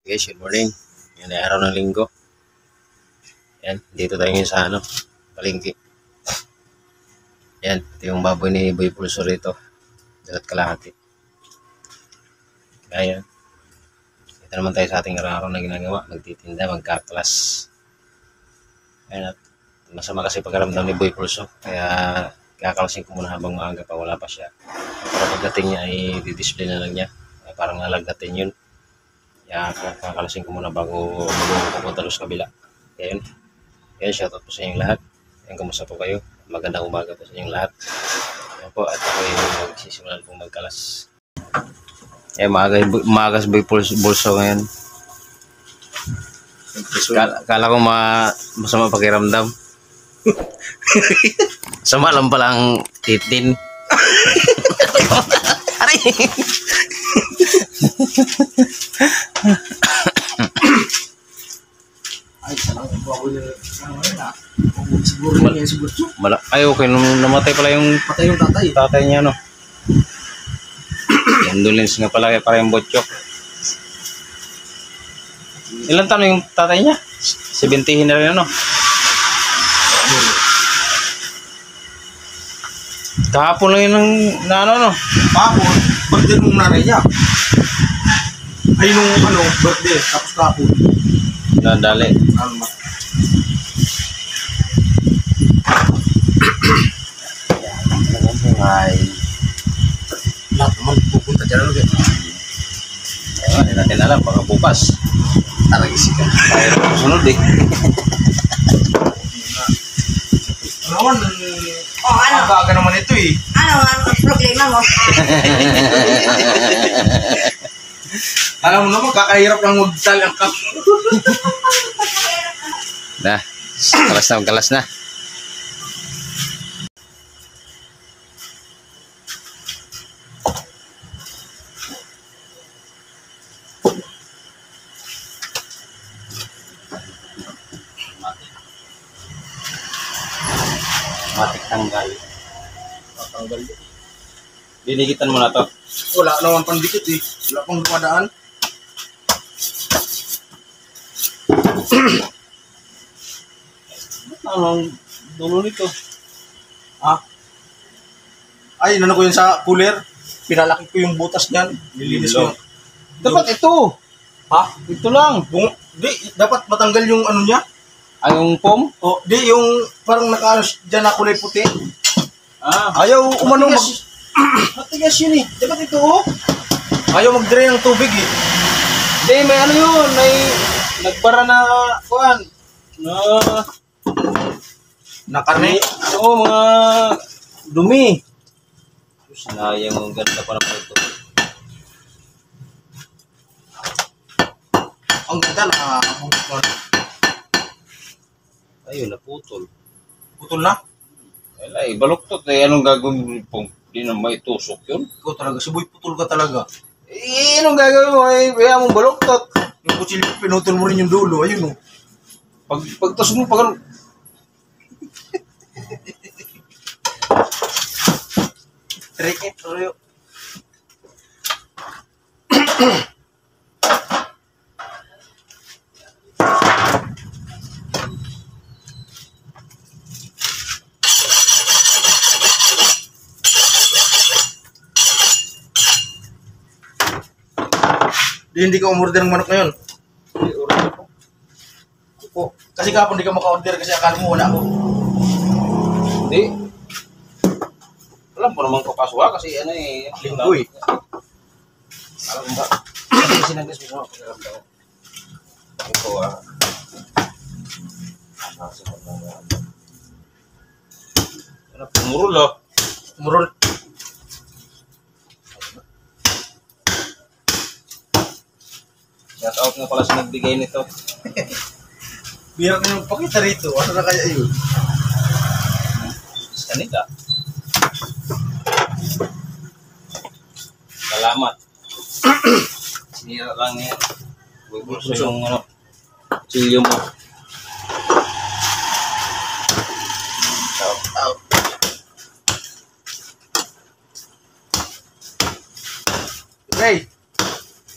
Guys, good morning. Yan ay araw ng linggo. Yan, dito tayo ngayon sa palengke. Yan, ito yung baboy ni Boy Pulso rito. Dalat kalahati. Kaya, ito naman tayo sa ating araw na ginagawa. Magtitinda, magkaklas. Ayan, at masama kasi pagkaramdam ni Boy Pulso. Kaya, kakalasin ko muna habang maaga pa, wala pa siya. Para pagdating niya ay di-display na lang niya. Parang nalagdatin yun. Kaya kakalasin ko muna bago pupunta doon sa kabila. Ayan. Ayan, shoutout po sa inyong lahat. Ayan, kumusta po kayo? Magandang umaga po sa inyong lahat. Ayan po, at ako yung magsisimulan pong magkalas. Ayan, maaga sa Boy Pulso ngayon. Kala ko masama pakiramdam. Sama lang palang titin. Aray! Ay, salamat po ako na. Siguro na yan siguro. Ay, okay. Namatay pala yung Patay yung tatay. tatay niya, no? Condolence nga pala para yung botchok. Ilan taon yung tatay niya? 70 na rin, ano? Kahapon lang yun no? Kahapon, birthday nung nanay niya. Ay, nung birthday. Tapos kahapon. Nadali. Ay. Lahat naman pupunta dyan ano kaya. Hindi natin alam, baka bukas. Taragisi ka. Kaya rin sunod eh. Ano naman, ang baga naman ito eh. Ano ang problema mo? Alam mo naman, kakahirap lang magtalang ka. Nah, kalas na. Matik tanggal. Tatanggal yun. Dinigitan mo na to. Wala naman pandikit eh. Wala pang dumadaan. Anong dulo nito? Ah. Ay, nano ko yun sa cooler. Pinalaki ko yung butas niyan. Nilinis ko. Dapat ito. Ha? Ito lang. Di, dapat matanggal yung ano niya. Ay, yung foam? O, di, yung parang nakaano dyan na kulay puti. Ah. Ayaw umano mag... Matigas yun eh. Dapat ito oh. Ayaw mag-drain ng tubig eh. Hindi, may ano yun. May nagbara na kuhan. Na karne. Oo, mga dumi. Sinayang ang ganda pa naman ito. Ang ganda na Ayun, naputol. putol na. Ay, baluktot eh. Anong gagawin mo? Di na may tusok yun. Ikaw talaga, si Boy putol ka talaga. Eh, anong gagawin mo? Eh, kaya mong baluktot. Yung kutsilyo, pinutol mo rin yung dulo. Ayun o. Pagtusok mo, pag Treke, tuloy. Hindi ka umorder ng manok ngayon. Kuko. Kasi kapon hindi ka maka-order kasi akala mo wala ako. hindi. Alam ko naman kapaswa kasi ano eh. Linggo eh. Alam mo ba? Sinagdas mo sa pagkakamdaw. Ito ano, pumurol oh. Umurol. Shout out nga pala sa nagbigay nito. Bihak na magpakita rito. Ano na kaya yun? Sa kanila. Salamat. Sinira lang yan. Bubulso yung ano, chilyo mo. Out, out. Okay.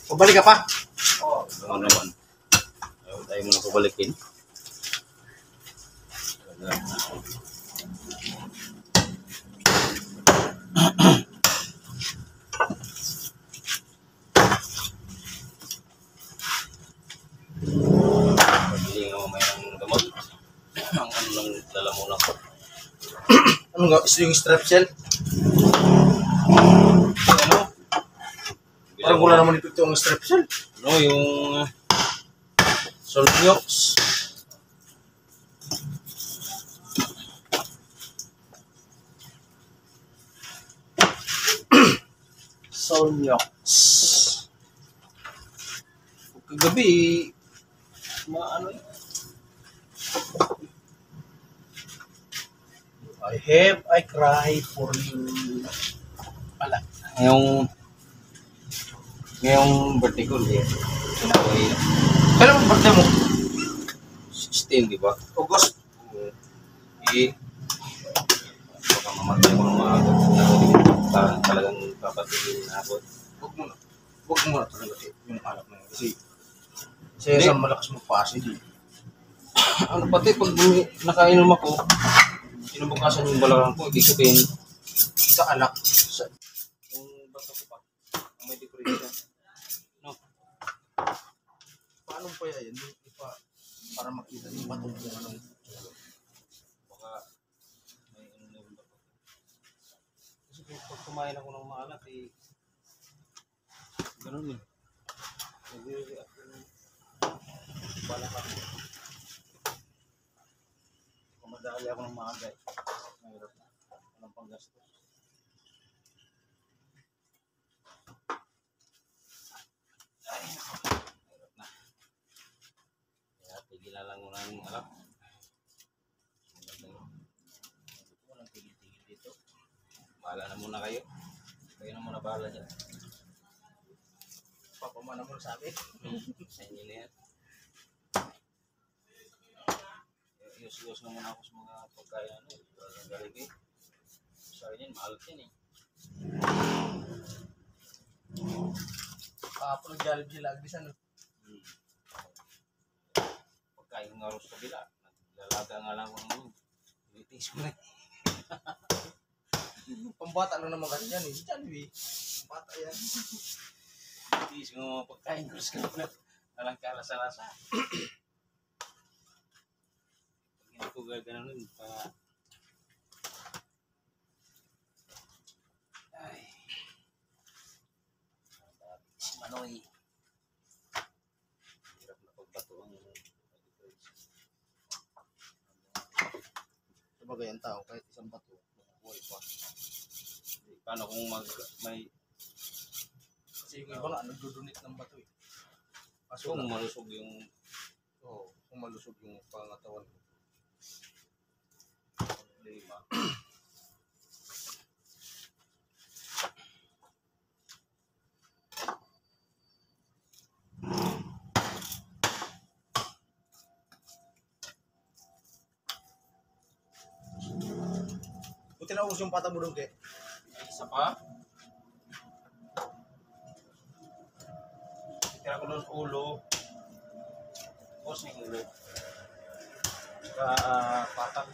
Pabalik ka pa. Oh, Ano naman. Ayaw tayo muna pabalikin. Pabili nga mayroong gamot. Ang ano lang lalamunan ko. Ano nga, yung strepsil? Ano? Parang wala naman ito ang strepsil. Ano yung Solviox. Solviox. Kagabi, ano yun? I cry for you. Pala. Ngayong birthday ko, hindi. Sinaway. Kailan mo birthday mo? 16, di ba? August. Baka mamatay ko ng maaga. Talagang papatigil na ako. Huwag mo na. Huwag mo na talaga yung anak na yun. Kasi Hindi. isang malakas magpa-acid eh. Ano pati pag nakainom ako, kinabukasan yung balakang ko, ibig sabihin, Sa anak. yung bato ko pa, ang may depression. No? Paano pa yan? Yung ipa, para makita yung batong kung anong Baka may ano na yung bato. Kasi pag kumain ako ng maalat, ganun eh. Nag-react yung balakang. Kumadali ako ng maaga eh. Mahirap na. Walang panggastos. Ay, nako. Mahirap na. Kaya tigilan lang muna yung alak. Maganda yun. Walang tigil-tigil dito. Bahala na muna kayo. Kayo na muna bahala dyan. papamana mo sa amin. Sa inyo na yan. Iyos-iyos na muna ako sa mga pagkain ano. Galing eh. Sa akin yan, maalat yan eh. Kapag nag-jollibee sila, agdis ano. Pagkain ng aros kabila. Naglalaga nga lang ako ng itiis ko na eh. Pambata lang naman kasi yan eh. Jollibee. Pambata yan. Itiis ko mga pagkain ng aros kabila. Walang kalasa-lasa. Pag hindi ko gagana nun, ay. Si Manoy. Hirap na pagbato ang Sabagay ang tao, kahit isang bato, buhay pa. paano kung may Kasi yung iba nga, nagdudunit ng bato eh. Kaso kung lang, malusog yung kung malusog yung pangatawan mo. lima. Buti na yung pata mo doon, Ke. Isa pa. Tira ko doon ulo. Tapos yung ulo. Saka patak.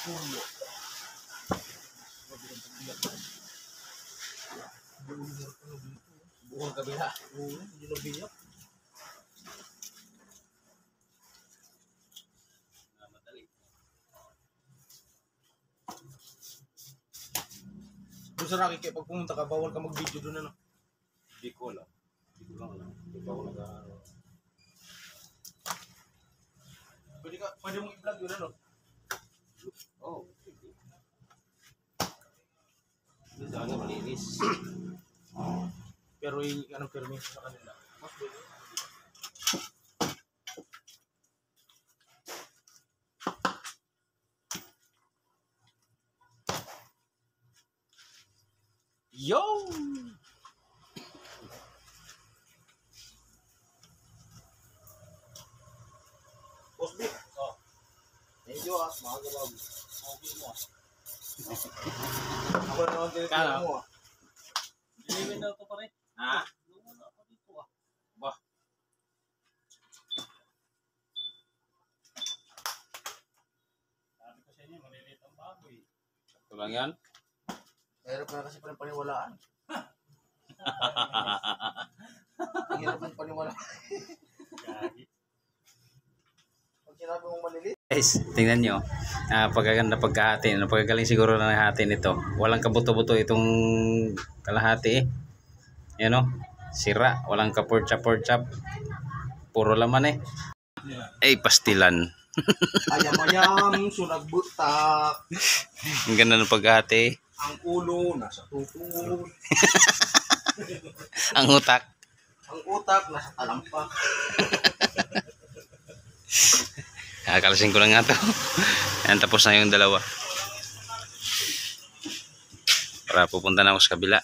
Ulo. Buong kabila. Oo, hindi na biyak. Madali. Doon sa Rocky, pag pumunta ka, bawal ka mag-video doon ano. Hindi ko lang. Hindi ko lang. Hindi ko lang. Pwede mong i-vlog yun ano. Oh. Hindi talaga malinis. Pero yung anong permis sa kanila. Mas pwede. Yo! Boss Vic. Oh. Medyo mga gabag. Okay mo Ako na naman tinitira mo Diliwin daw ito pa rin. Ha? Lumuna ako dito Ba? Sabi ko sa inyo, maliliit ang baboy. Ito lang yan? Mahirap na kasi palang paniwalaan. Ang hirap ng paniwalaan. Pag sinabi mong maliliit. Guys, tingnan nyo. Pagkaganda pagkahati. Pagkagaling siguro na hati nito. Walang kabuto-buto itong kalahati eh. Yan o. Sira. Walang ka-porchap-porchap. Puro laman eh. Ay, pastilan. Ayam-ayam, sunag-butak. Ang ganda ng pagkahati eh. Ang ulo, nasa tukod. Ang utak. Ang utak, nasa talampak. Kakalasin ko lang nga to. Ayan, tapos na yung dalawa. Para pupunta na ako sa kabila.